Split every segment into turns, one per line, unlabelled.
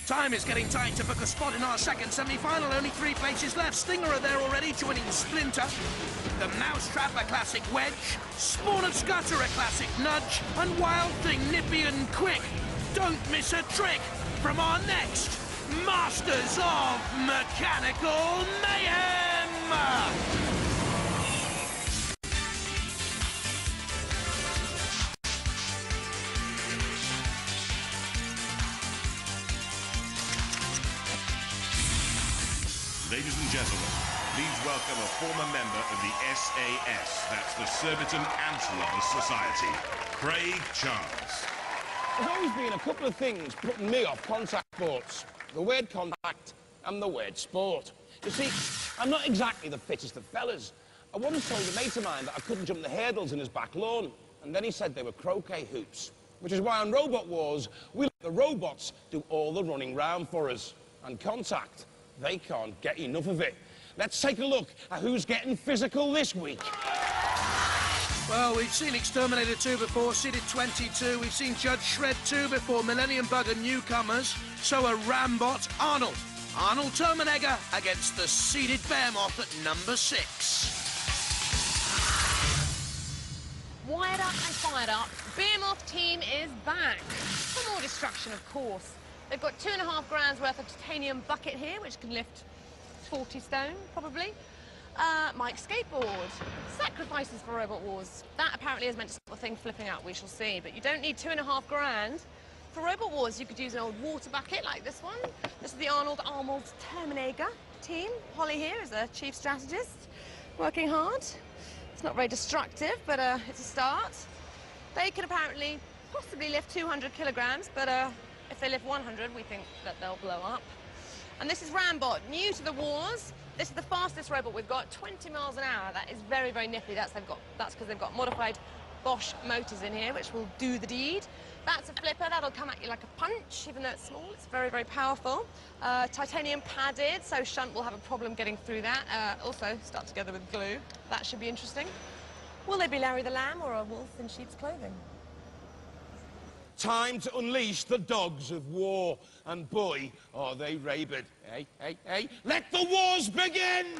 Time is getting tight to book a spot in our second semi-final. Only 3 places left. Stinger are there already, joining Splinter. The Mousetrap, a classic wedge. Spawn of Scudder, a classic nudge. And Wild Thing, nippy and quick. Don't miss a trick from our next Masters of Mechanical Mayhem!
Ladies and gentlemen, please welcome a former member of the SAS, that's the Surbiton Antelope Society, Craig Charles.
There's always been a couple of things putting me off contact sports. The word contact and the word sport. You see, I'm not exactly the fittest of fellas. I once told a mate of mine that I couldn't jump the hurdles in his back lawn, and then he said they were croquet hoops. Which is why on Robot Wars, we let the robots do all the running round for us. And contact, they can't get enough of it. Let's take a look at who's getting physical this week.
Well, we've seen X-Terminator 2 before, seeded 22. We've seen Judge Shred 2 before, Millennium Bug and newcomers. So a Rambot, Arnold. Arnold Terminator against the seeded Behemoth at number 6.
Wired up and fired up, Behemoth team is back. For more destruction, of course. They've got 2.5 grams worth of titanium bucket here, which can lift 40 stone, probably. Mike's skateboard. Sacrifices for Robot Wars. That apparently is meant to stop the thing flipping out, we shall see. But you don't need 2.5 grand. For Robot Wars, you could use an old water bucket like this one. This is the Arnold Terminator team. Holly here is a chief strategist, working hard. It's not very destructive, but it's a start. They could apparently possibly lift 200 kilograms, but if they lift 100, we think that they'll blow up. And this is Rambot, new to the wars. This is the fastest robot we've got, 20 miles an hour. That is very, very nippy. That's because they've got modified Bosch motors in here, which will do the deed. That's a flipper. That'll come at you like a punch, even though it's small. It's very, very powerful. Titanium padded, so Shunt will have a problem getting through that. Also, stuck together with glue. That should be interesting. Will they be Larry the Lamb or a wolf in sheep's clothing?
Time to unleash the dogs of war. And boy, are they rabid. Hey, hey, hey, let the wars begin!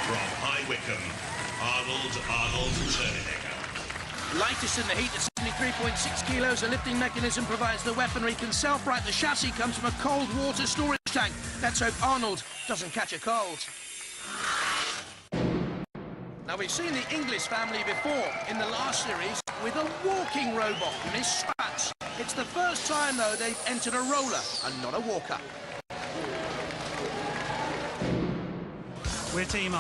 From High Wycombe, Arnold Terminator.
Lightest in the heat at 73.6 kilos, a lifting mechanism provides the weaponry, can self-right. The chassis comes from a cold water storage tank. Let's hope Arnold doesn't catch a cold. Now, we've seen the English family before in the last series with a walking robot, Miss Spats. It's the first time, though, they've entered a roller and not a walker.
We're Team II.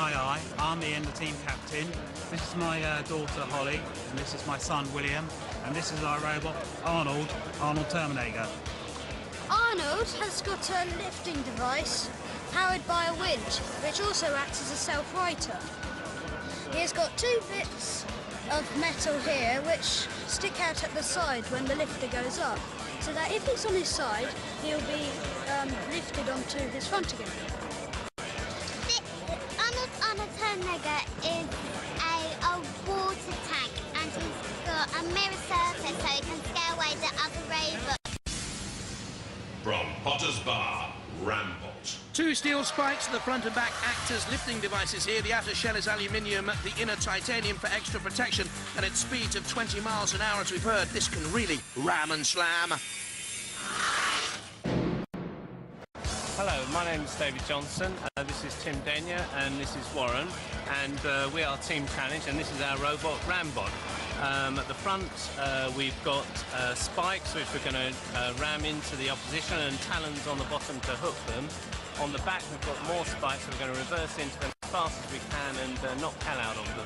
I'm the team captain. This is my daughter, Holly, and this is my son, William, and this is our robot, Arnold Terminator.
Arnold has got a lifting device powered by a winch, which also acts as a self-righter. He's got 2 bits of metal here which stick out at the side when the lifter goes up, so that if he's on his side, he'll be lifted onto his front again.
Arnold Terminator is a water tank, and he's got a mirror surface so he can scare away the other robots.
From Potter's Bar, Rambot.
2 steel spikes, the front and back act as lifting devices here. The outer shell is aluminium, the inner titanium for extra protection, and at speeds of 20 miles an hour, as we've heard, this can really ram and slam.
Hello, my name is David Johnson, this is Tim Denyer, and this is Warren, and we are Team Challenge, and this is our robot Rambot. At the front we've got spikes which we're going to ram into the opposition, and talons on the bottom to hook them. On the back we've got more spikes, so we're going to reverse into them as fast as we can and knock hell out of them.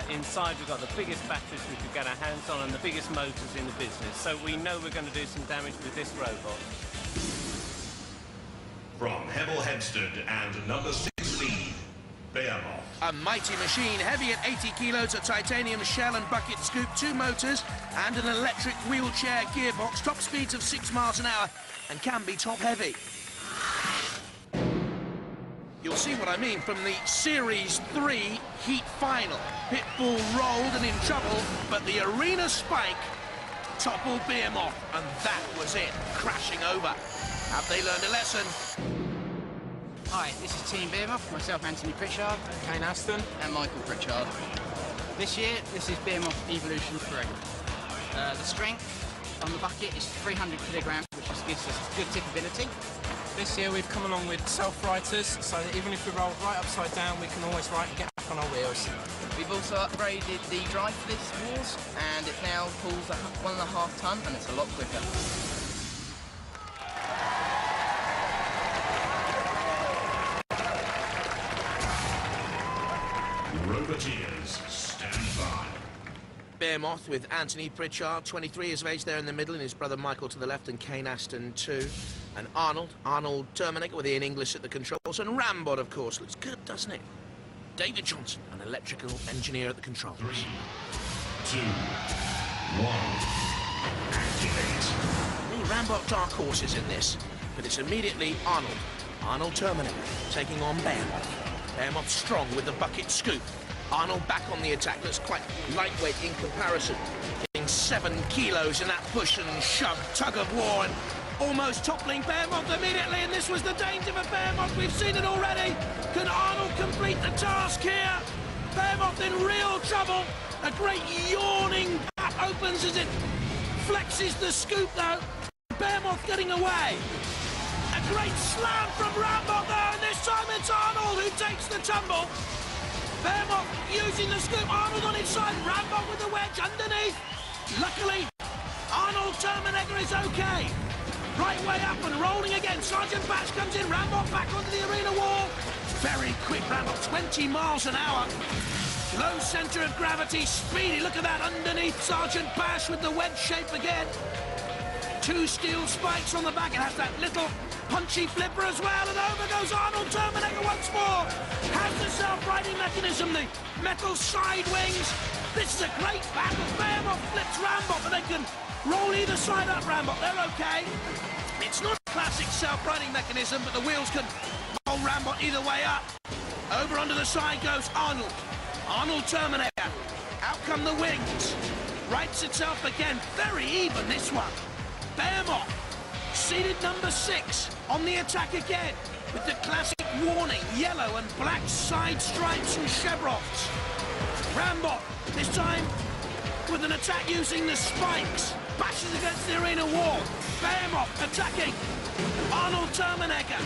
Inside we've got the biggest batteries we could get our hands on and the biggest motors in the business, so we know we're going to do some damage with this robot.
From Hemel Hempstead and number 6 lead, Behemoth.
A mighty machine, heavy at 80 kilos, a titanium shell and bucket scoop, 2 motors, and an electric wheelchair gearbox, top speeds of 6 miles an hour, and can be top heavy. You'll see what I mean from the Series 3 heat final. Pitbull rolled and in trouble, but the arena spike toppled Behemoth, and that was it, crashing over. Have they learned a lesson?
Hi, this is Team Behemoth, myself Anthony Pritchard, Kane Aston and Michael Pritchard. This year, this is Behemoth Evolution 3. The strength on the bucket is 300 kilograms, which just gives us good tippability.
This year we've come along with self-righters, so that even if we roll right upside down, we can always right and get back on our wheels.
We've also upgraded the drive for this wheels, and it now pulls 1.5 ton, and it's a lot quicker.
Roboteers, stand by.
Behemoth with Anthony Pritchard, 23 years of age there in the middle, and his brother Michael to the left, and Kane Aston too. And Arnold Terminator with Ian English at the controls, and Rambot, of course. Looks good, doesn't it? David Johnson, an electrical engineer at the controls.
3, 2, 1, activate.
The Rambot dark horses in this, but it's immediately Arnold Terminator taking on Behemoth. Behemoth strong with the bucket scoop. Arnold back on the attack, looks quite lightweight in comparison. Getting 7 kilos in that push and shove, tug of war, and almost toppling Behemoth immediately, and this was the danger for Behemoth. We've seen it already. Can Arnold complete the task here? Behemoth in real trouble. A great yawning gap opens as it flexes the scoop, though. Behemoth getting away. A great slam from Rambot there, and this time it's Arnold who takes the tumble. Behemoth using the scoop, Arnold on his side, Rambot with the wedge underneath. Luckily, Arnold Terminator is okay. Right way up and rolling again. Sergeant Bash comes in, Rambot back onto the arena wall. Very quick Rambot, 20 miles an hour. Low centre of gravity, speedy. Look at that underneath Sergeant Bash with the wedge shape again. 2 steel spikes on the back. It has that little punchy flipper as well, and over goes Arnold Terminator once more. Has the self-riding mechanism, the metal side wings. This is a great battle. Behemoth flips Rambot, but they can roll either side up Rambot. They're okay. It's not a classic self-riding mechanism, but the wheels can roll Rambot either way up. Over onto the side goes Arnold. Arnold Terminator. Out come the wings. Rights itself again. Very even, this one. Behemoth. Seeded number 6 on the attack again with the classic warning yellow and black side stripes and chevrons. Rambot, this time with an attack using the spikes, bashes against the arena wall. Behemoth attacking Arnold Terminator.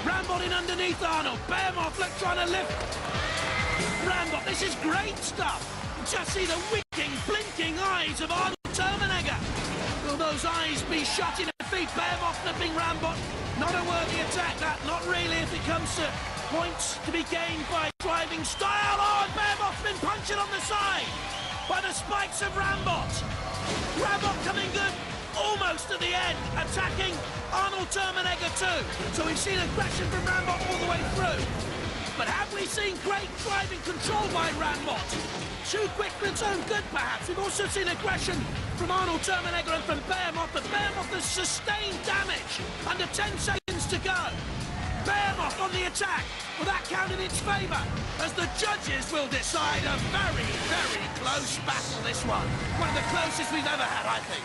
Rambot in underneath Arnold. Behemoth trying to lift Rambot. This is great stuff. Just see the winking, blinking eyes of Arnold Terminator. Will those eyes be shut in defeat? Behemoth flipping Rambot. Not a worthy attack, that. Not really if it comes to points to be gained by driving style. Oh, and Behemoth's been punched on the side by the spikes of Rambot. Rambot coming good almost to the end, attacking Arnold Terminator too. So we've seen aggression from Rambot all the way through. But have we seen great driving control by Rambot? Too quick for its own good, perhaps. We've also seen aggression from Arnold Terminator and from Behemoth, but Behemoth has sustained damage under 10 seconds to go. Behemoth on the attack. Will that count in its favour? As the judges will decide, a very, very close battle, this one. One of the closest we've ever had, I think.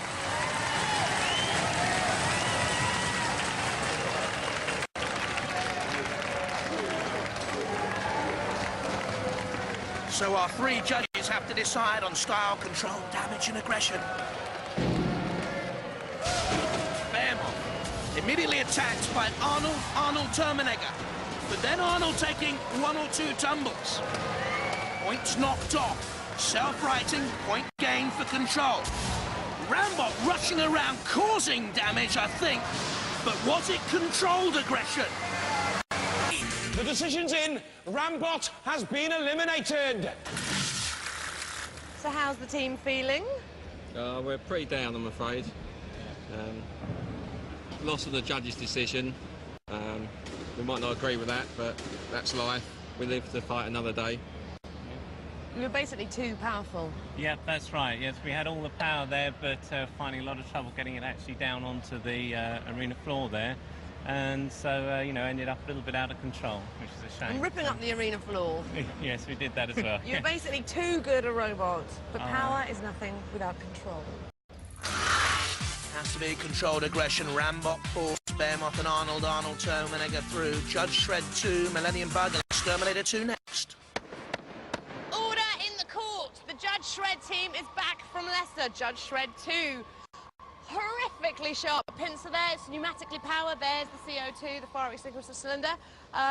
So our 3 judges have to decide on style, control, damage and aggression. Behemoth immediately attacked by Arnold Terminator. But then Arnold taking 1 or 2 tumbles. Points knocked off. Self-righting, point gain for control. Rambot rushing around, causing damage, I think. But was it controlled aggression?
The decision's in. Rambot has been eliminated.
So how's the team feeling?
We're pretty down, I'm afraid. Loss of the judge's decision. We might not agree with that, but that's life. We live to fight another day.
You're basically too powerful.
Yeah, that's right. Yes, we had all the power there, but finding a lot of trouble getting it actually down onto the arena floor there. and so, you know, ended up a little bit out of control, which is a shame.
And ripping up the arena floor.
Yes, we did that as well.
You're basically too good a robot, but power is nothing without control.
Has to be controlled aggression. Rambot, Force, Behemoth and Arnold. Arnold, Terminator through. Judge Shred 2, Millennium Bug and Exterminator 2 next.
Order in the court. The Judge Shred team is back from Leicester. Judge Shred 2. Horrifically sharp pincer there. It's pneumatically powered. There's the CO2, the fire extinguisher cylinder.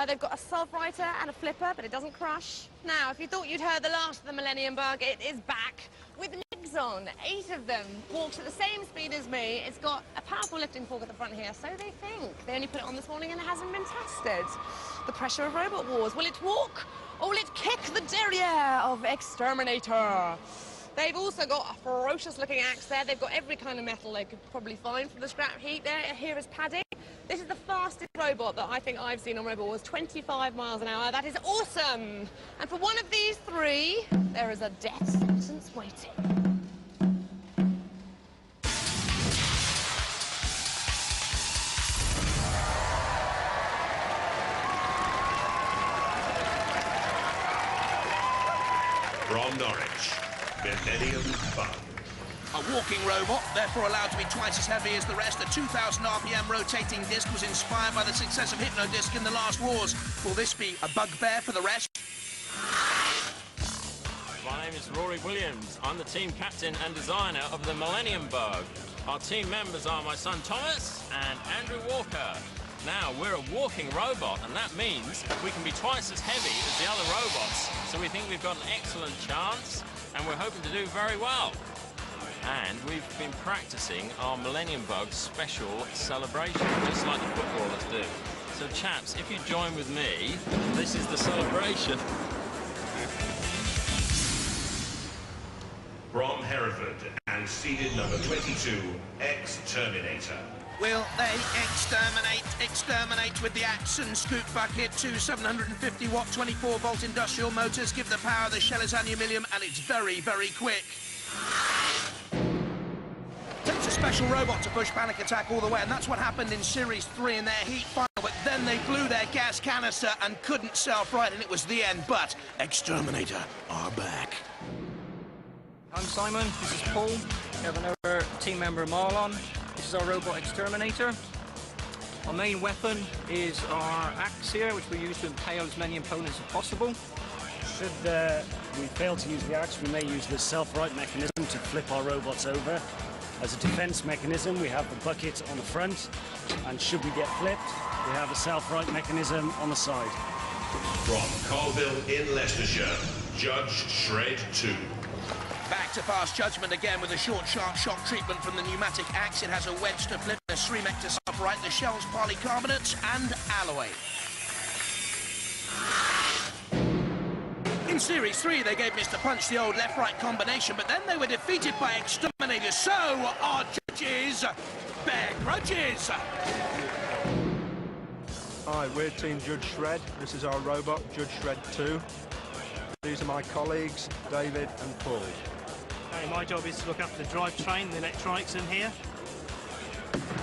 They've got a self-righter and a flipper, but it doesn't crush. Now, if you thought you'd heard the last of the Millennium Bug, it is back with legs on. 8 of them. Walks at the same speed as me. It's got a powerful lifting fork at the front here, so they think. They only put it on this morning and it hasn't been tested. The pressure of Robot Wars. Will it walk or will it kick the derriere of X-Terminator? They've also got a ferocious-looking axe there. They've got every kind of metal they could probably find from the scrap heap there. Here is padding. This is the fastest robot that I think I've seen on Robot Wars, 25 miles an hour. That is awesome. And for one of these 3, there is a death sentence waiting.
From Norwich, Millennium Bug.
A walking robot, therefore allowed to be twice as heavy as the rest. A 2,000 RPM rotating disc was inspired by the success of Hypno-Disc in the last wars. Will this be a bugbear for the rest?
My name is Rory Williams. I'm the team captain and designer of the Millennium Bug. Our team members are my son Thomas and Andrew Walker. Now, we're a walking robot, and that means we can be twice as heavy as the other robots. So we think we've got an excellent chance, and we're hoping to do very well. And we've been practicing our Millennium Bug special celebration, just like the footballers do. So, chaps, if you join with me, this is the celebration.
From Hereford and seeded number 22, X-Terminator.
Will they exterminate with the axe and scoop bucket? 2 750-watt, 24-volt industrial motors give the power. The shell is aluminium and it's very, very quick. Takes a special robot to push panic attack all the way, and that's what happened in Series 3 in their heat final. But then they blew their gas canister and couldn't self-right, and it was the end. But Exterminator are back.
I'm Simon, this is Paul. We have another team member, Marlon. This is our robot Exterminator. Our main weapon is our axe here, which we use to impale as many opponents as possible.
Should we fail to use the axe, we may use the self-right mechanism to flip our robots over. As a defense mechanism, we have the bucket on the front, and should we get flipped, we have a self-right mechanism on the side.
From Colville in Leicestershire, Judge Shred 2.
Back to fast judgment again with a short, sharp shock treatment from the pneumatic axe. It has a wedge to flip, a Sremek to self-right, the shell's polycarbonate and alloy. In Series 3, they gave Mr. Punch the old left-right combination, but then they were defeated by Exterminator. So our judges bear grudges.
Hi, we're Team Judge Shred. This is our robot, Judge Shred 2. These are my colleagues, David and Paul.
Okay, my job is to look after the drivetrain, the electronics in here.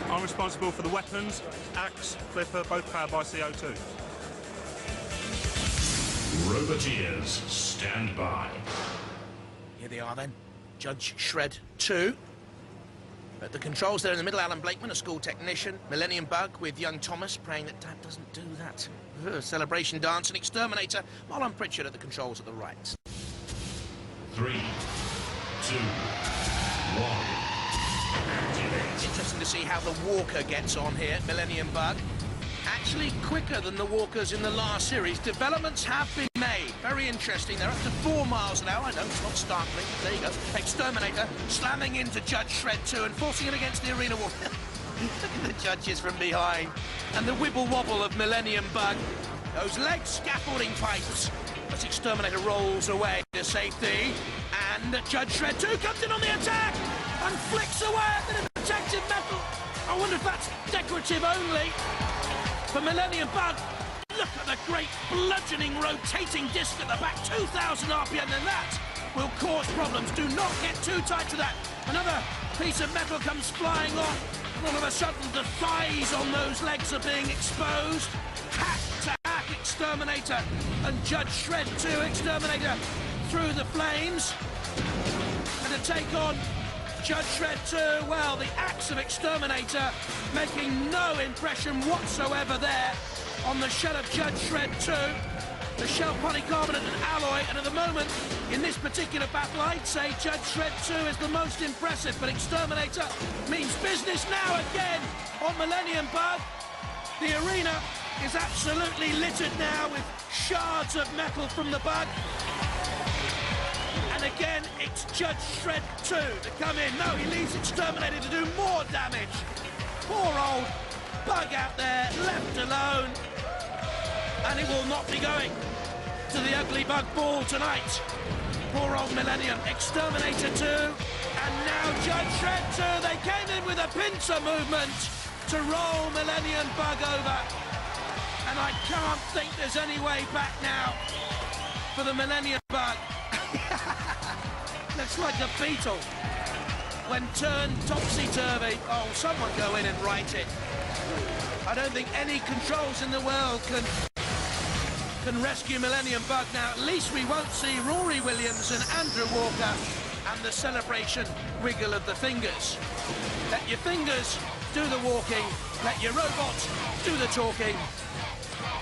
I'm responsible for the weapons, axe, flipper, both powered by CO2.
Roboteers, stand by.
Here they are then, Judge Shred 2. At the controls there in the middle, Alan Blakeman, a school technician. Millennium Bug with young Thomas, praying that Dad doesn't do that. Celebration dance and Exterminator. Marlon Pritchard at the controls at the right.
3, 2, 1. Activate.
Interesting to see how the Walker gets on here, Millennium Bug. Actually quicker than the Walkers in the last series. Developments have been made. Very interesting. They're up to 4 miles an hour. I know it's not startling. There you go. Exterminator slamming into Judge Shred 2 and forcing it against the arena wall. Look at the judges from behind. And the wibble-wobble of Millennium Bug. Those legs scaffolding pipes. As Exterminator rolls away to safety. And Judge Shred 2 comes in on the attack and flicks away at the protective metal. I wonder if that's decorative only. For Millennium Bug, look at the great bludgeoning rotating disc at the back, 2,000 RPM, and that will cause problems. Do not get too tight to that. Another piece of metal comes flying off. all of a sudden the thighs on those legs are being exposed. Hack to hack, X-Terminator and Judge Shred 2. X-Terminator through the flames. And to take on Judge Shred 2, well, the axe of X-Terminator making no impression whatsoever there on the shell of Judge Shred 2. The shell polycarbonate and alloy, and at the moment, in this particular battle, I'd say Judge Shred 2 is the most impressive, but X-Terminator means business now again on Millennium Bug. The arena is absolutely littered now with shards of metal from the bug. And again, it's Judge Shred 2 to come in. No, he leaves X-Terminator to do more damage. Poor old bug out there, left alone. And he will not be going to the ugly bug ball tonight. Poor old Millennium. X-Terminator 2, and now Judge Shred 2. They came in with a pincer movement to roll Millennium Bug over. And I can't think there's any way back now for the Millennium Bug. Looks like a beetle when turned topsy-turvy. Oh, someone go in and right it. I don't think any controls in the world can rescue Millennium Bug now. At least we won't see Rory Williams and Andrew Walker and the celebration wiggle of the fingers. Let your fingers do the walking, let your robots do the talking,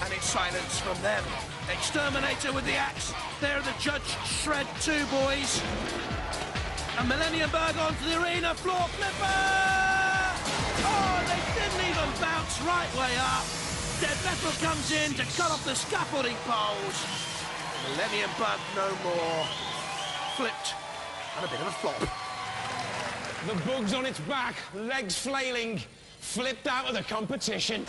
and it's silence from them. X-Terminator with the axe. They're the Judge Shred 2 boys. And Millennium Bug onto the arena floor flipper! Oh, they didn't even bounce right way up. Dead Metal comes in to cut off the scaffolding poles. Millennium Bug no more. Flipped and a bit of a flop.
The bug's on its back, legs flailing, flipped out of the competition.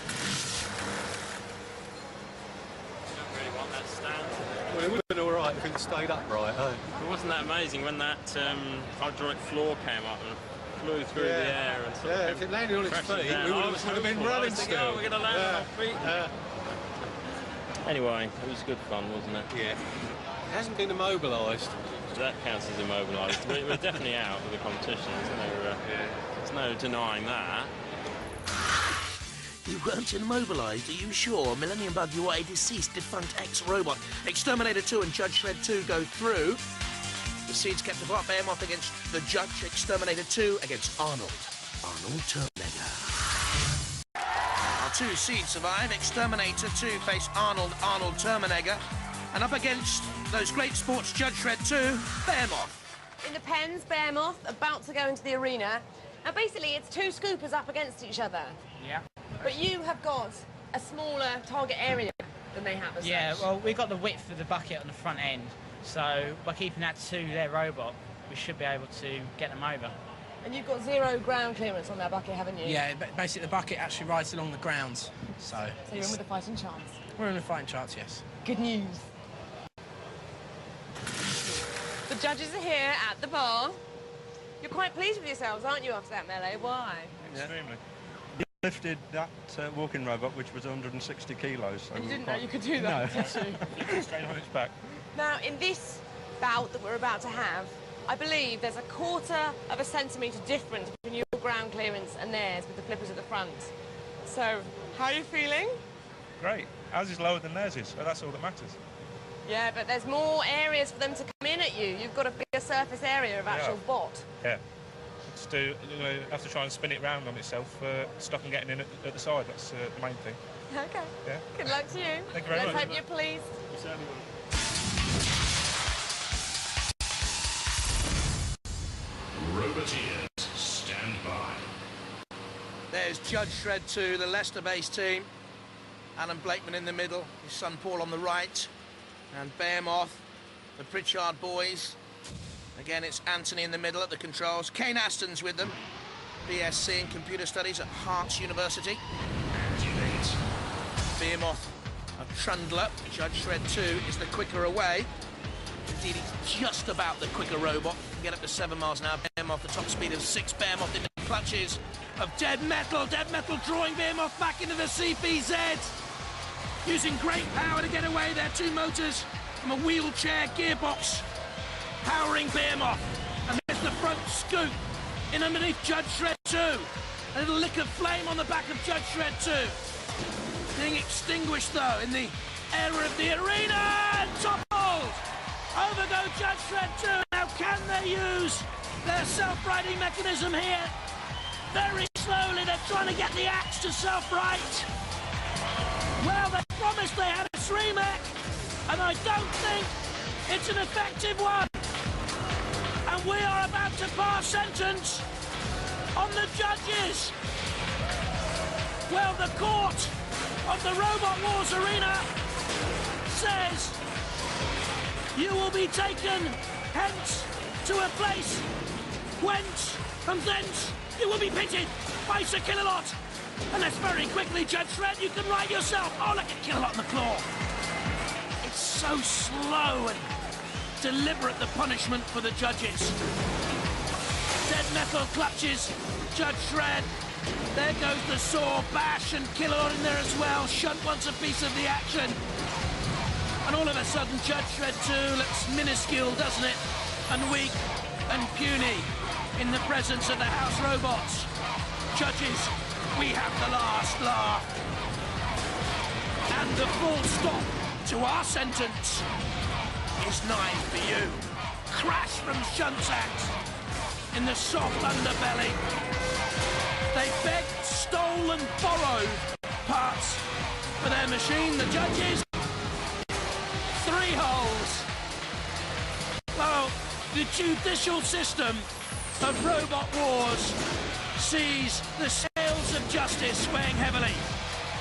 Well, it would have been all right if it stayed upright, eh?
It wasn't that amazing when that hydraulic floor came up and flew through the air and sort of
if it landed on its feet, we would have been running still.
We're going to land on our feet. Anyway, it was good fun, wasn't it?
Yeah. It hasn't been immobilised.
So that counts as immobilised. We're definitely out of the competition. There's no denying that.
You weren't immobilised, are you sure? Millennium Bug, you are a deceased, defunct ex-robot. Exterminator 2 and Judge Shred 2 go through. The seeds kept apart. Behemoth against the Judge. Exterminator 2 against Arnold. Arnold Terminator. Our two seeds survive. Exterminator 2 face Arnold Terminator. And up against those great sports, Judge Shred 2, Behemoth.
In the pens, Behemoth about to go into the arena. Now, basically, it's two scoopers up against each other.
Yeah.
But you have got a smaller target area than they have as
Yeah,
such.
well, we've got the width of the bucket on the front end, so by keeping that to their robot, we should be able to get them over.
And you've got 0 ground clearance on that bucket, haven't you?
Yeah, but basically the bucket actually rides along the ground, so
you're in with a fighting chance.
We're in a fighting chance, yes.
Good news. The judges are here at the bar. You're quite pleased with yourselves, aren't you, after that melee? Why?
Extremely. You lifted that walking robot, which was 160 kilos. So
You didn't know you could do that,
no.
did you?
Straight on its back.
Now, in this bout that we're about to have, I believe there's a 1/4 centimetre difference between your ground clearance and theirs with the flippers at the front. So, how are you feeling?
Great. Ours is lower than theirs is, so that's all that matters.
Yeah, but there's more areas for them to come in at you. You've got a bigger surface area of actual bot.
Yeah. Have to try and spin it round on itself, stop and getting in at the side. That's the main thing.
Okay.
Yeah.
Good luck to you.
Thank you very much.
Let's hope you're pleased.
You certainly will.
Roboteers, stand by.
There's Judge Shred 2, the Leicester-based team. Alan Blakeman in the middle, his son Paul on the right. And Behemoth, the Pritchard boys. Again, it's Anthony in the middle at the controls. Kane Aston's with them. BSc in Computer Studies at Hearts University. Behemoth, a trundler. Judge Shred 2 is the quicker away. Indeed, he's just about the quicker robot. Can get up to 7 miles an hour. Behemoth, the top speed of 6. Behemoth in the clutches of Dead Metal. Dead Metal drawing Behemoth back into the CPZ. Using great power to get away. There are 2 motors from a wheelchair gearbox powering Behemoth. And there's the front scoop in underneath Judge Shred 2. A little lick of flame on the back of Judge Shred too. Being extinguished though in the area of the arena. Toppled! Over go Judge Shred too. Now can they use their self-righting mechanism here? Very slowly they're trying to get the axe to self-right. Well, they promised they had a 3-mech, and I don't think it's an effective one. And we are about to pass sentence on the judges. Well, the court of the Robot Wars arena says you will be taken hence to a place whence and thence you will be pitted by Sir Killalot. Unless very quickly, Judge Shred, you can ride yourself. Oh, look at Killalot in the claw. It's so slow and deliberate, the punishment for the judges. Dead metal clutches Judge Shred. There goes the saw, Bash and Killalot in there as well. Shunt wants a piece of the action. And all of a sudden, Judge Shred 2 looks minuscule, doesn't it? And weak and puny in the presence of the house robots. Judges, we have the last laugh. And the full stop to our sentence is 9 for you. Crash from Shunt's axe in the soft underbelly. They begged, stole and borrowed parts for their machine. The judges, 3 holes. Well, the judicial system of Robot Wars sees the sails of justice swaying heavily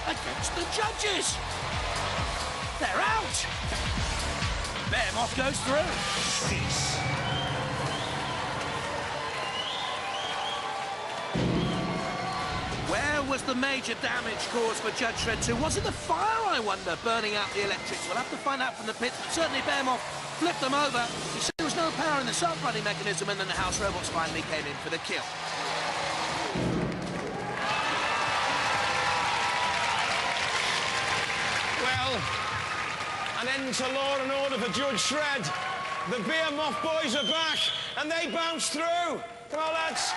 against the judges. They're out. Behemoth goes through. Jeez. Where was the major damage caused for Judge Shred 2? Was it the fire, I wonder, burning out the electrics? We'll have to find out from the pit. Certainly Behemoth flipped them over. He said there was no power in the self-running mechanism, and then the house robots finally came in for the kill.
Well, an end to law and order for Judge Shred. The Behemoth boys are back, and they bounce through. Come on, lads.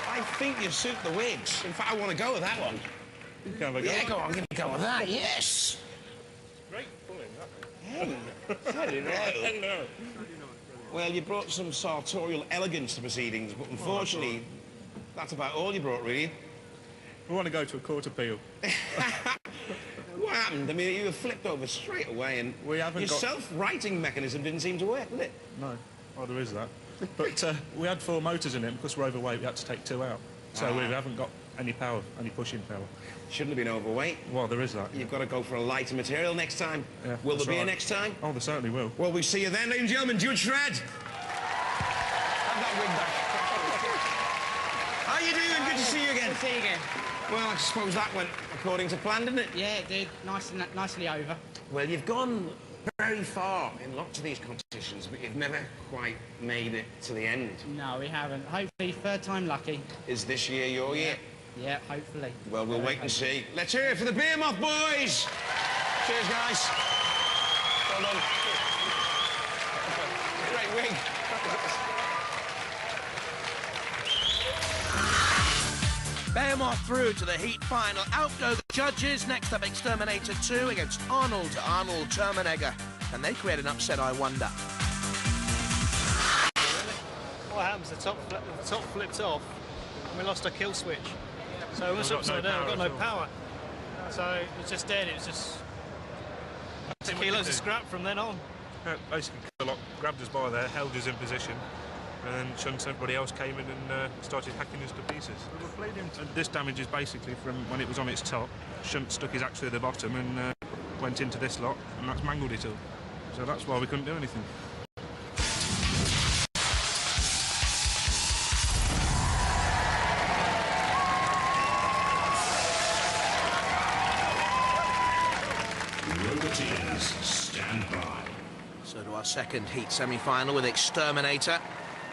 I think you suit the wigs. In fact, I want to go with that one. Yeah, go on, give me a go with that, yes.
Great pulling, that.
Hey, hello. Well, you brought some sartorial elegance to proceedings, but unfortunately, that's about all you brought, really.
We want to go to a court appeal.
What happened? I mean, you were flipped over straight away, and
we haven't
your self-righting mechanism didn't seem to work, did it?
No. Oh, there is that. But we had 4 motors in it, and because we're overweight, we had to take 2 out. So we haven't got any power, any pushing power.
Shouldn't have been overweight.
Well, there is that.
You've got to go for a lighter material next time.
Yeah,
will there be a next time?
Oh, there certainly will.
Well, we see you then, ladies and gentlemen. Judge Shred. Have that wig back. How you doing? Good to see you again.
Good to see you again.
Well, I suppose that went according to plan, didn't it?
Yeah, it did. Nicely over.
Well, you've gone very far in lots of these competitions, but you've never quite made it to the end.
No, we haven't. Hopefully, 3rd time lucky.
Is this year your year?
Yeah, hopefully.
Well, we'll wait and see. Let's hear it for the Behemoth boys! Cheers, guys. Well done. Great wig.
Behemoth through to the heat final. Out go the judges. Next up, X-Terminator 2 against Arnold Terminator. Can they create an upset, I wonder?
What happens? The top flipped off, and we lost our kill switch. So it was upside down. We've got no power. So it was just dead. It was just kilos of scrap from then on.
Basically, Killalot grabbed us by there, held us in position, and then Shunt, everybody else came in and started hacking us to pieces. And this damage is basically from when it was on its top. Shunt stuck his axe through the bottom and went into this lot, and that's mangled it all. So that's why we couldn't do anything.
Roboteers, stand by.
So to our second heat semi-final with X-Terminator.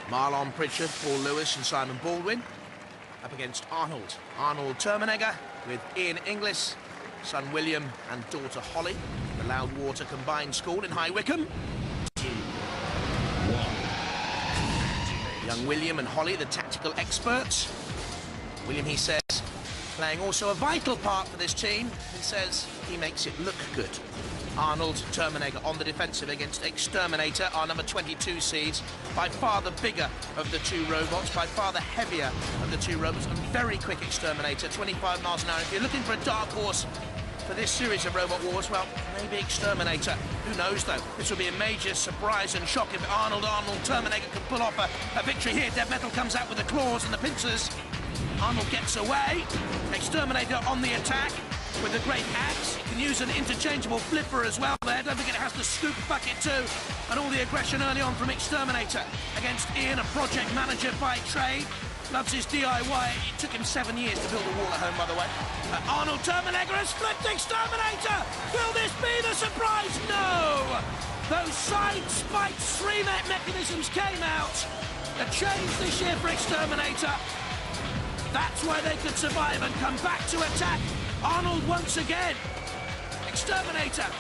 Marlon Pritchard, Paul Lewis and Simon Baldwin. Up against Arnold Terminator with Ian Inglis, son William and daughter Holly. The Loudwater Combined School in High Wycombe. Young William and Holly, the tactical experts. William, he says, playing also a vital part for this team. He says he makes it look good. Arnold Terminator on the defensive against X-Terminator, our number 22 seeds. By far the bigger of the two robots, by far the heavier of the two robots, and very quick X-Terminator, 25 miles an hour. If you're looking for a dark horse for this series of Robot Wars, well, maybe X-Terminator. Who knows, though? This will be a major surprise and shock if Arnold Terminator can pull off a victory here. Dead Metal comes out with the claws and the pincers. Arnold gets away. X-Terminator on the attack with a great axe. He can use an interchangeable flipper as well there. Don't forget it has the scoop bucket too. And all the aggression early on from X-Terminator against Ian, a project manager by trade. Loves his DIY. It took him 7 years to build a wall at home, by the way. Arnold Terminator has flipped X-Terminator! Will this be the surprise? No! Those side spiked 3-net mechanisms came out. A change this year for X-Terminator. That's why they could survive and come back to attack. Arnold once again. X-Terminator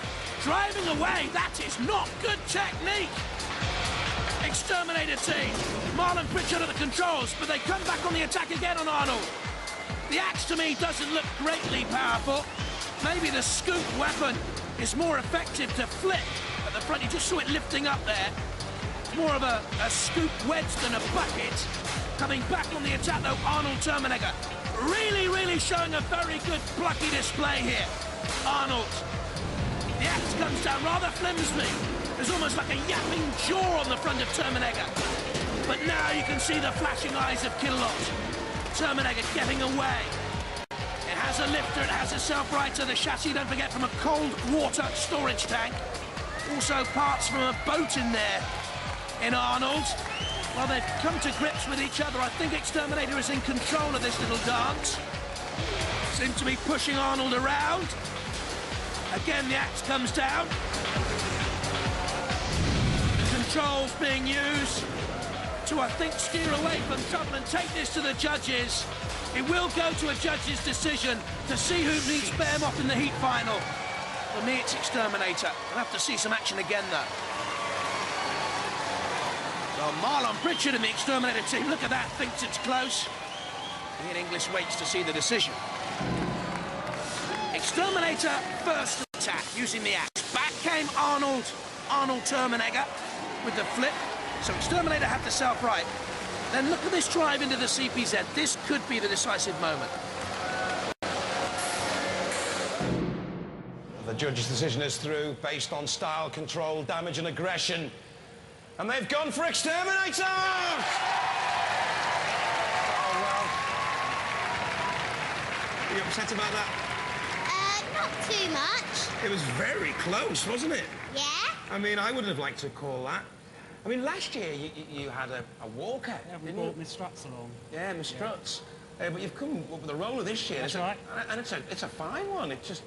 driving away. That is not good technique. X-Terminator team. Marlon Pritchard at the controls, but they come back on the attack again on Arnold. The axe to me doesn't look greatly powerful. Maybe the scoop weapon is more effective to flip at the front. You just saw it lifting up there. More of a scoop wedge than a bucket. Coming back on the attack though, Arnold Terminator. Really showing a very good plucky display here. Arnold. The axe comes down rather flimsy. There's almost like a yapping jaw on the front of Terminator. But now you can see the flashing eyes of Kill-Lot. Terminator getting away. It has a lifter, it has a self-righter, the chassis, don't forget, from a cold water storage tank. Also parts from a boat in there in Arnold. Well, they've come to grips with each other. I think X-Terminator is in control of this little dance. Seems to be pushing Arnold around. Again, the axe comes down. The controls being used to, I think, steer away from trouble and take this to the judges. It will go to a judge's decision to see who beats Behemoth in the heat final. For me, it's X-Terminator. I'll have to see some action again, though. Well, Marlon Pritchard and the X-Terminator team, look at that, thinks it's close. Ian English waits to see the decision. X-Terminator first attack, using the axe. Back came Arnold Terminator with the flip. So X-Terminator had the self-right. Then look at this drive into the CPZ. This could be the decisive moment.
The judge's decision is through, based on style, control, damage and aggression. And they've gone for X-Terminator! Oh, well. Are you upset about that?
Not too much.
It was very close, wasn't it?
Yeah.
I mean, I wouldn't have liked to call that. I mean, last year you had a walker.
Yeah, we brought Miss Struts along.
Yeah, Miss Struts. But you've come up with a roller this year.
That's right.
And it's a fine one. It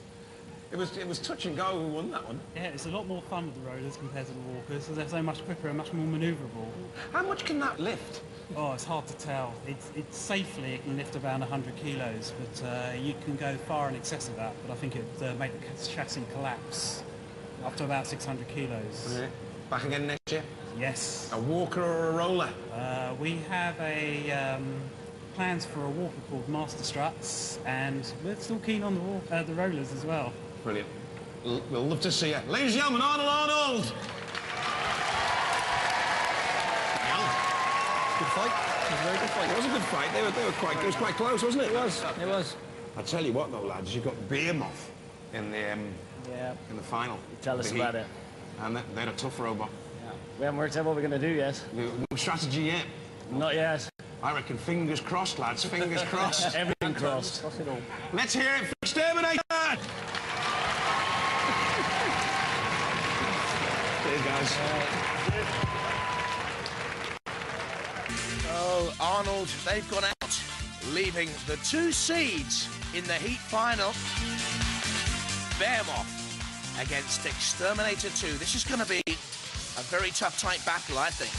was touch and go who won that one.
Yeah, it's a lot more fun with the rollers compared to the walkers, so they're so much quicker and much more manoeuvrable.
How much can that lift?
Oh, it's hard to tell. It's safely, it can lift around 100 kilos, but you can go far in excess of that, but I think it would make the chassis collapse up to about 600 kilos.
Yeah. Back again next year?
Yes.
A walker or a roller?
We have plans for a walker called Master Struts, and we're still keen on the rollers as well.
Brilliant. We'll love to see you. Ladies and gentlemen, Arnold! Good fight. It was a very good fight. It was a good fight. It was quite close, wasn't it?
It was.
I tell you what, though, lads, you've got Behemoth in the final.
Tell us about it.
And they're a tough robot.
Yeah. We haven't worked out what we're going to do yet.
No strategy yet?
Not yet.
I reckon fingers crossed, lads. Fingers crossed.
Everything crossed.
Let's hear it for X-Terminator! Cheers, guys.
Oh, Arnold, they've gone out, leaving the two seeds in the heat final. Behemoth against X-Terminator 2. This is going to be a very tough, tight battle, I think.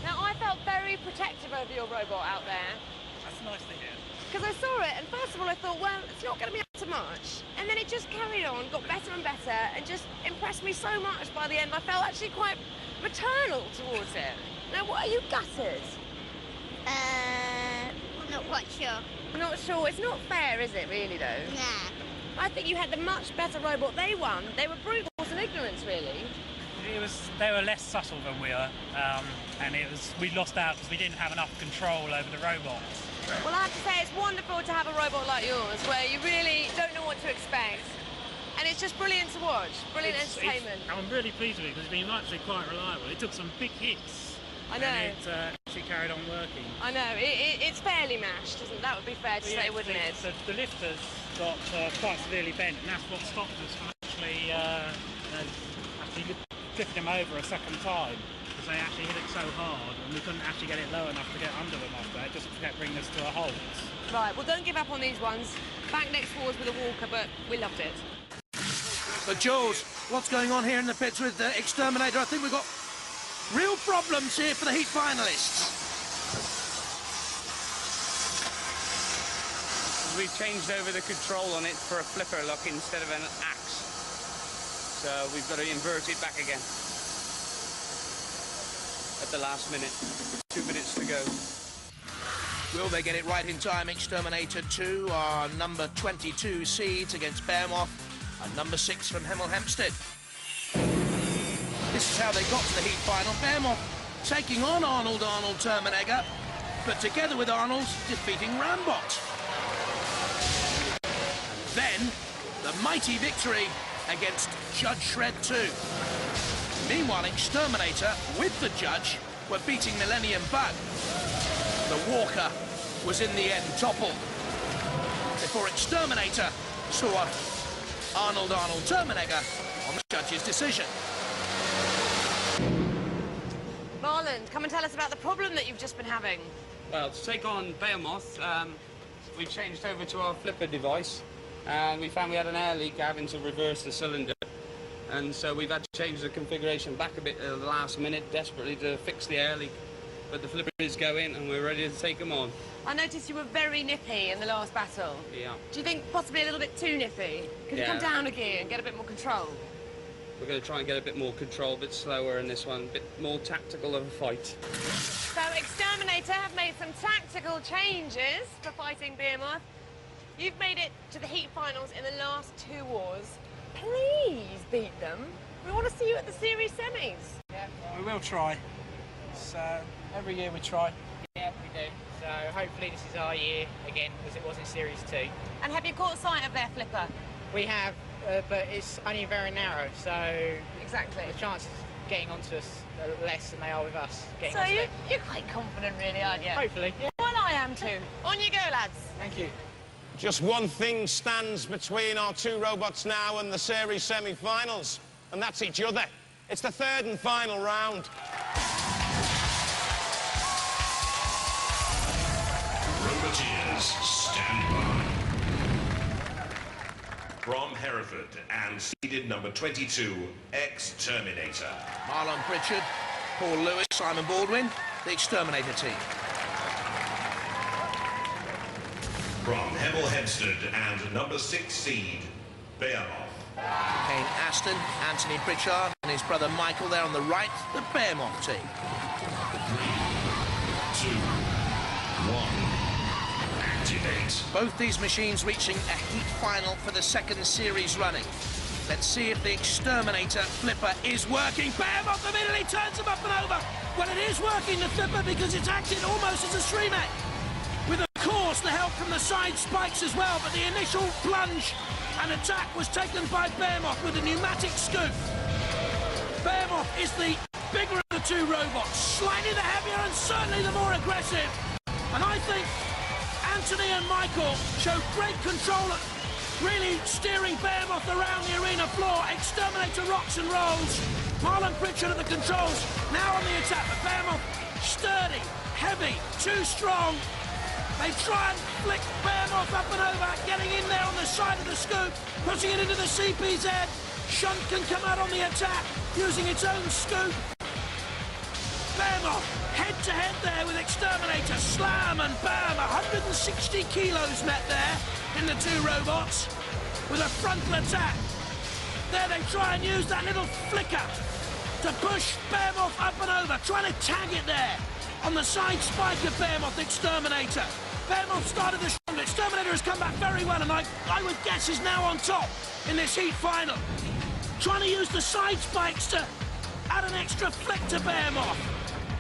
Now, I felt very protective over your robot out there.
That's nice to hear.
Because I saw it, and first of all, I thought, well, it's not going to be up to much. And then it just carried on, got better and better, and just impressed me so much by the end. I felt actually quite maternal towards it. Now, what are you gutted?
I'm not quite sure.
Not sure. It's not fair, is it, really, though?
Nah.
I think you had the much better robot. They won. They were brute force and ignorance, really.
They were less subtle than we were, and we lost out because we didn't have enough control over the robots.
Well, I have to say, it's wonderful to have a robot like yours, where you really don't know what to expect. And it's just brilliant to watch. Brilliant entertainment.
I'm really pleased with it because it's been actually quite reliable. It took some big hits.
I know.
And it actually carried on working.
I know. It's fairly mashed, isn't it? That would be fair to say, wouldn't it?
The lifter's got quite severely bent, and that's what stopped us from actually flipping them over a second time. Because they actually hit it so hard, and we couldn't actually get it low enough to get under them after that. It just kept bringing us to a halt.
Right, well, don't give up on these ones. Back next Wars with a walker, but we loved it.
But Jules, what's going on here in the pits with X-Terminator? I think we've got real problems here for the heat finalists.
We changed over the control on it for a flipper lock instead of an axe. So we've got to invert it back again at the last minute. 2 minutes to go.
Will they get it right in time? X-Terminator 2 are number 22 seeds against Behemoth and number 6 from Hemel Hempstead. This is how they got to the heat final. Behemoth taking on Arnold Terminator, but together with Arnold defeating Rambot. And then the mighty victory against Judge Shred 2. Meanwhile, X-Terminator with the Judge were beating Millennium Bug. The Walker was in the end toppled before X-Terminator saw Arnold Terminator on the Judge's decision.
Marlon, come and tell us about the problem that you've just been having.
Well, to take on Behemoth, we changed over to our flipper device, and we found we had an air leak having to reverse the cylinder. And so we've had to change the configuration back a bit at the last minute, desperately to fix the air leak. But the flipper is going, and we're ready to take them on.
I noticed you were very nippy in the last battle.
Yeah.
Do you think possibly a little bit too nippy? Could you come down a gear and get a bit more control?
We're going to try and get a bit more control, a bit slower in this one, a bit more tactical of a fight.
So X-Terminator have made some tactical changes for fighting Behemoth. You've made it to the heat finals in the last 2 wars. Please beat them. We want to see you at the series semis.
Yeah, we will try. So every year we try.
Yeah, we do. So hopefully this is our year again, as it was in Series 2.
And have you caught sight of their flipper?
We have, but it's only very narrow, so
exactly
the chances of getting onto us are less than they are with us.
So you're quite confident, really, aren't you?
Hopefully. Yeah.
Well, I am too. On you go, lads.
Thank you.
Just one thing stands between our 2 robots now and the series semi-finals, and that's each other. It's the 3rd and final round.
Roboteers, stand by. From Hereford and seeded number 22, X-Terminator.
Marlon Pritchard, Paul Lewis, Simon Baldwin, the X-Terminator team.
From Hemel Hempstead and number 6 seed, Behemoth.
Kane Aston, Anthony Pritchard and his brother Michael there on the right, the Behemoth team.
3, 2, 1, activate.
Both these machines reaching a heat final for the 2nd series running. Let's see if the X-Terminator flipper is working. Behemoth immediately turns him up and over. Well, it is working, the flipper, because it's acting almost as a streamer. With, of course, the help from the side spikes as well, but the initial plunge and attack was taken by Behemoth with a pneumatic scoop. Behemoth is the bigger of the 2 robots, slightly the heavier and certainly the more aggressive. And I think Anthony and Michael showed great control at really steering Behemoth around the arena floor. X-Terminator rocks and rolls. Marlon Pritchard at the controls, now on the attack, but Behemoth sturdy, heavy, too strong. They try and flick Behemoth up and over, getting in there on the side of the scoop, pushing it into the CPZ. Shunt can come out on the attack, using its own scoop. Behemoth, head-to-head there with X-Terminator. Slam and bam, 160 kilos met there in the 2 robots with a frontal attack. There they try and use that little flicker to push Behemoth up and over, trying to tag it there on the side spike of Behemoth X-Terminator. Behemoth started the strong. X-Terminator has come back very well, and I would guess is now on top in this heat final. Trying to use the side spikes to add an extra flick to Behemoth.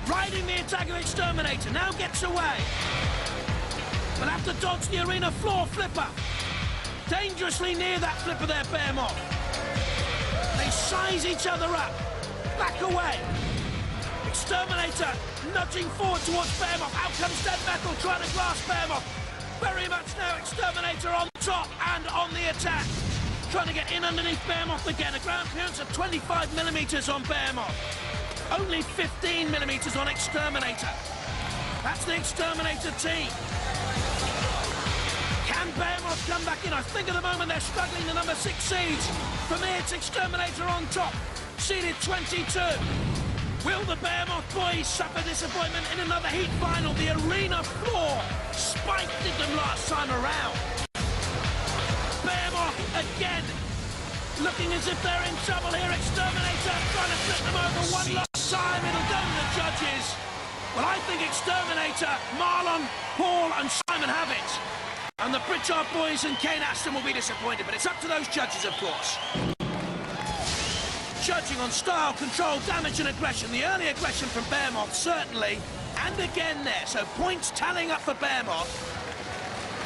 Riding the attack of X-Terminator, now gets away. Will have to dodge the arena floor flipper. Dangerously near that flipper there, Behemoth. They size each other up. Back away. X-Terminator nudging forward towards Behemoth. Out comes Dead Metal trying to grasp Behemoth. Very much now X-Terminator on top and on the attack. Trying to get in underneath Behemoth again. A ground clearance of 25mm on Behemoth. Only 15mm on X-Terminator. That's the X-Terminator team. Can Behemoth come back in? I think at the moment they're struggling, the number 6 seeds. From here, it's X-Terminator on top, seeded 22. Will the Behemoth boys suffer disappointment in another heat final? The arena floor spiked did them last time around. Behemoth again, looking as if they're in trouble here. X-Terminator trying to flip them over one last time. It'll go to the judges. Well, I think X-Terminator, Marlon, Paul and Simon have it. And the Pritchard boys and Kane Aston will be disappointed, but it's up to those judges, of course. Judging on style, control, damage and aggression. The early aggression from Behemoth, certainly. And again there, so points tallying up for Behemoth.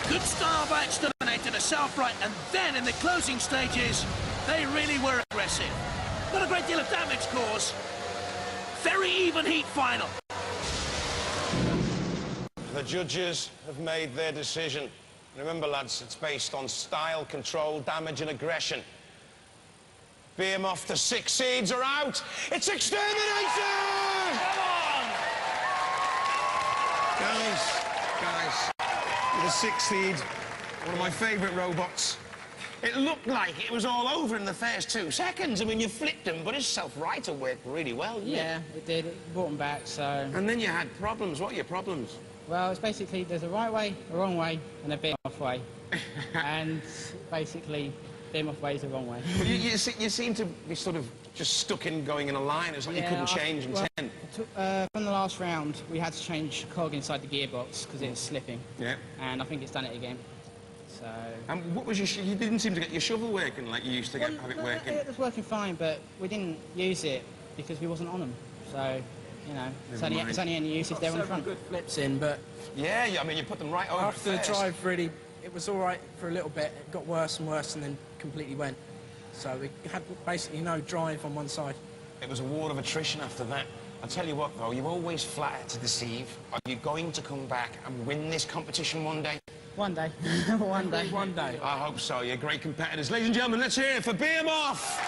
Good style by X-Terminator to self-right, and then in the closing stages, they really were aggressive. Not a great deal of damage caused. Very even heat final.
The judges have made their decision. Remember, lads, it's based on style, control, damage and aggression. Behemoth, the 6 seeds are out. It's X-Terminator! Come on! Guys, the 6 seed, one of my favourite robots. It looked like it was all over in the first 2 seconds. I mean, you flipped him, but his self-righter worked really well, didn't it?
Yeah, it did. It brought him back, so...
And then you had problems. What are your problems?
Well, it's basically there's a right way, a wrong way, and a Behemoth way. And basically, Behemoth way is the wrong way.
you seem to be sort of just stuck in going in a line. It's like you couldn't change in 10.
From the last round, we had to change cog inside the gearbox because it was slipping.
Yeah.
And I think it's done it again. So...
And what was your... You didn't seem to get your shovel working like you used to have it working.
It was working fine, but we didn't use it because we wasn't on them. So... You know, it's only any use if they're on the front.
Good flips in, but...
Yeah, I mean, you put them right over
after the drive, really, it was all right for a little bit. It got worse and worse and then completely went. So we had basically no drive on one side.
It was a war of attrition after that. I'll tell you what, though, you're always flatter to deceive. Are you going to come back and win this competition one day?
One day. One day.
One day.
I hope so. You're great competitors. Ladies and gentlemen, let's hear it for Behemoth!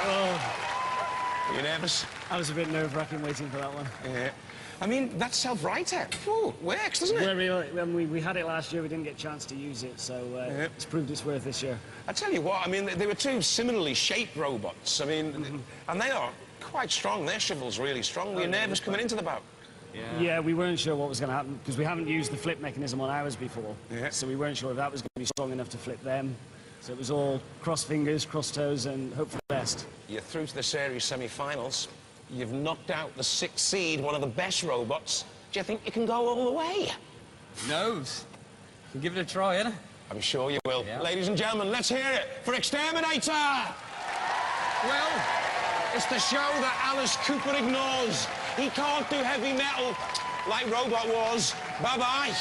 Oh.
Are you nervous?
I was a bit nerve-wracking waiting for that one.
Yeah. I mean, that self-righter, works, doesn't it?
When we had it last year, we didn't get a chance to use it, so it's proved its worth this year.
I tell you what, I mean, they were 2 similarly shaped robots. I mean, and they are quite strong. Their shovel's really strong. Were you nervous coming into the bout?
Yeah, we weren't sure what was going to happen, because we haven't used the flip mechanism on ours before.
Yeah.
So we weren't sure if that was going to be strong enough to flip them. So it was all cross fingers, cross toes, and hope for the best.
You're through to the series semi-finals. You've knocked out the 6th seed, one of the best robots. Do you think you can go all the way?
Who knows? We'll give it a try, innit?
I'm sure you will. Yeah. Ladies and gentlemen, let's hear it for X-Terminator! Well, it's the show that Alice Cooper ignores. He can't do heavy metal like Robot Wars. Bye-bye.